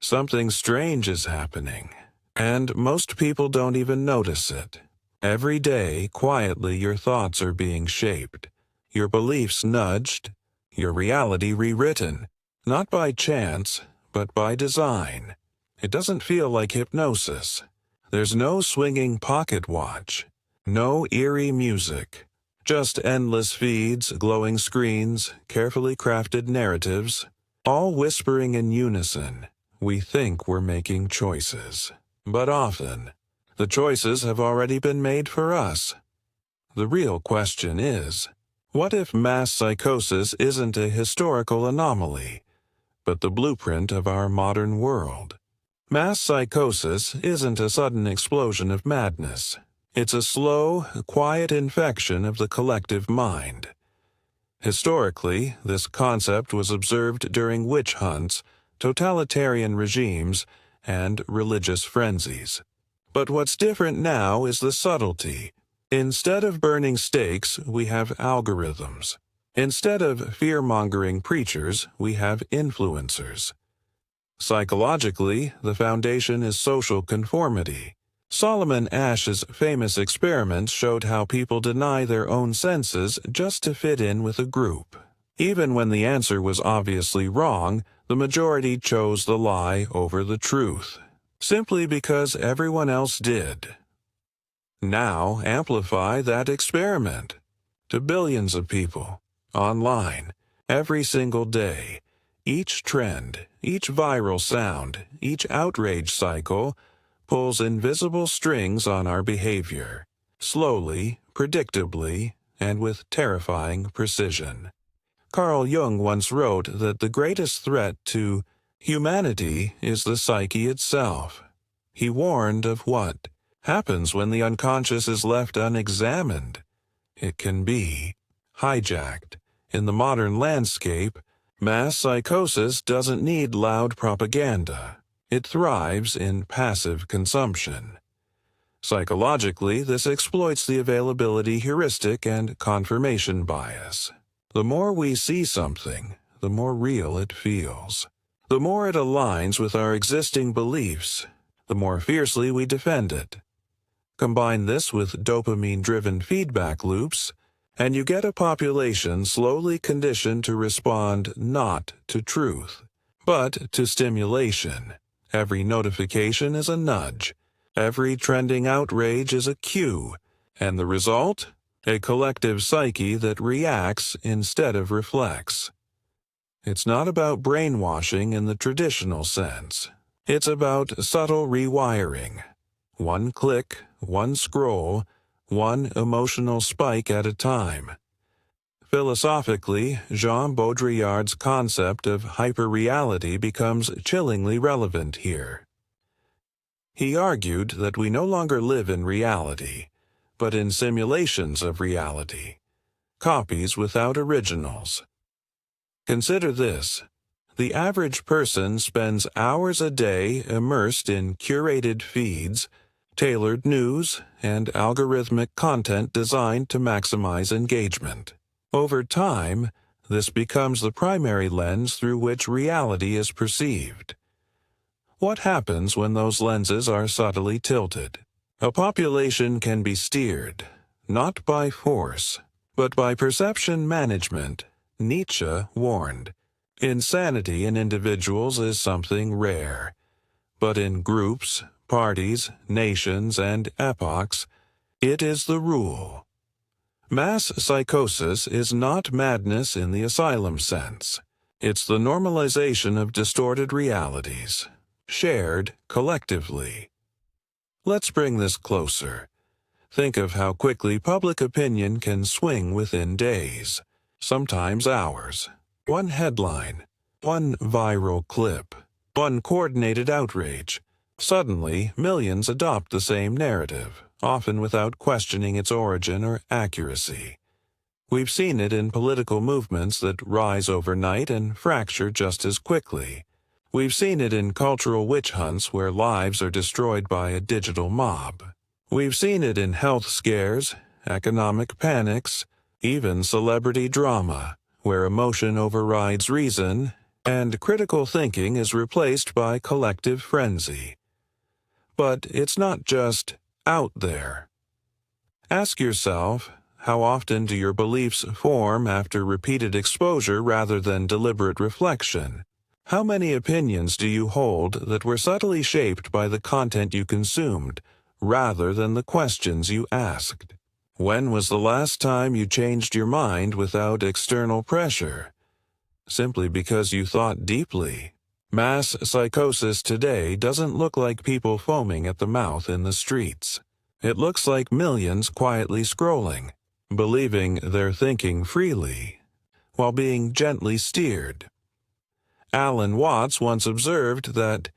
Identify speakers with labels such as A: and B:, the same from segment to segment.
A: Something strange is happening, and most people don't even notice it. Every day, quietly, your thoughts are being shaped, your beliefs nudged, your reality rewritten, not by chance, but by design. It doesn't feel like hypnosis. There's no swinging pocket watch, no eerie music, just endless feeds, glowing screens, carefully crafted narratives, all whispering in unison. We think we're making choices, but often, the choices have already been made for us. The real question is, what if mass psychosis isn't a historical anomaly, but the blueprint of our modern world? Mass psychosis isn't a sudden explosion of madness. It's a slow, quiet infection of the collective mind. Historically, this concept was observed during witch hunts, totalitarian regimes, and religious frenzies. But what's different now is the subtlety. Instead of burning stakes, we have algorithms. Instead of fear-mongering preachers, we have influencers. Psychologically, the foundation is social conformity. Solomon Asch's famous experiments showed how people deny their own senses just to fit in with a group. Even when the answer was obviously wrong, the majority chose the lie over the truth, simply because everyone else did. Now, amplify that experiment to billions of people, online, every single day. Each trend, each viral sound, each outrage cycle pulls invisible strings on our behavior, slowly, predictably, and with terrifying precision. Carl Jung once wrote that the greatest threat to humanity is the psyche itself. He warned of what happens when the unconscious is left unexamined. It can be hijacked. In the modern landscape, mass psychosis doesn't need loud propaganda. It thrives in passive consumption. Psychologically, this exploits the availability heuristic and confirmation bias. The more we see something, the more real it feels. The more it aligns with our existing beliefs, the more fiercely we defend it. Combine this with dopamine-driven feedback loops, and you get a population slowly conditioned to respond not to truth, but to stimulation. Every notification is a nudge. Every trending outrage is a cue. And the result? A collective psyche that reacts instead of reflects. It's not about brainwashing in the traditional sense. It's about subtle rewiring. One click, one scroll, one emotional spike at a time. Philosophically, Jean Baudrillard's concept of hyperreality becomes chillingly relevant here. He argued that we no longer live in reality, but in simulations of reality, copies without originals. Consider this. The average person spends hours a day immersed in curated feeds, tailored news, and algorithmic content designed to maximize engagement. Over time, this becomes the primary lens through which reality is perceived. What happens when those lenses are subtly tilted? A population can be steered, not by force, but by perception management. Nietzsche warned, insanity in individuals is something rare, but in groups, parties, nations, and epochs, it is the rule. Mass psychosis is not madness in the asylum sense. It's the normalization of distorted realities, shared collectively. Let's bring this closer. Think of how quickly public opinion can swing within days, sometimes hours. One headline, one viral clip, one coordinated outrage. Suddenly, millions adopt the same narrative, often without questioning its origin or accuracy. We've seen it in political movements that rise overnight and fracture just as quickly. We've seen it in cultural witch hunts where lives are destroyed by a digital mob. We've seen it in health scares, economic panics, even celebrity drama, where emotion overrides reason and critical thinking is replaced by collective frenzy. But it's not just out there. Ask yourself, how often do your beliefs form after repeated exposure rather than deliberate reflection? How many opinions do you hold that were subtly shaped by the content you consumed, rather than the questions you asked? When was the last time you changed your mind without external pressure? Simply because you thought deeply. Mass psychosis today doesn't look like people foaming at the mouth in the streets. It looks like millions quietly scrolling, believing they're thinking freely, while being gently steered. Alan Watts once observed that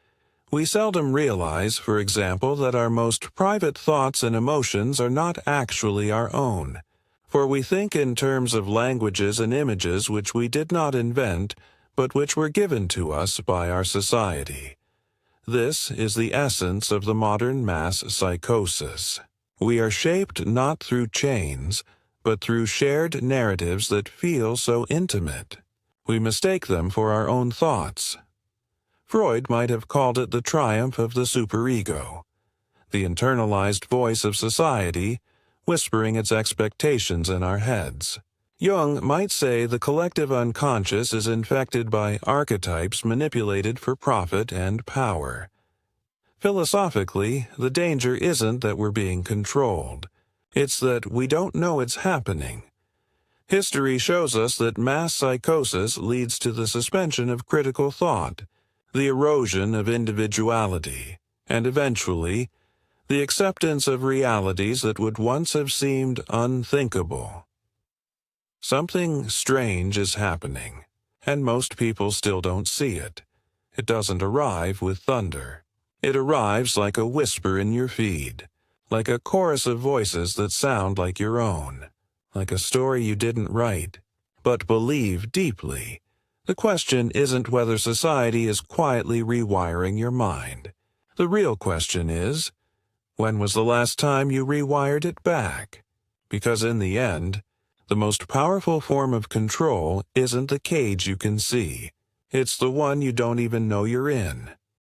A: we seldom realize, for example, that our most private thoughts and emotions are not actually our own, for we think in terms of languages and images which we did not invent, but which were given to us by our society. This is the essence of the modern mass psychosis. We are shaped not through chains, but through shared narratives that feel so intimate. We mistake them for our own thoughts. Freud might have called it the triumph of the superego, the internalized voice of society, whispering its expectations in our heads. Jung might say the collective unconscious is infected by archetypes manipulated for profit and power. Philosophically, the danger isn't that we're being controlled. It's that we don't know it's happening. History shows us that mass psychosis leads to the suspension of critical thought, the erosion of individuality, and eventually, the acceptance of realities that would once have seemed unthinkable. Something strange is happening, and most people still don't see it. It doesn't arrive with thunder. It arrives like a whisper in your feed, like a chorus of voices that sound like your own, like a story you didn't write, but believe deeply. The question isn't whether society is quietly rewiring your mind. The real question is, when was the last time you rewired it back? Because in the end, the most powerful form of control isn't the cage you can see. It's the one you don't even know you're in.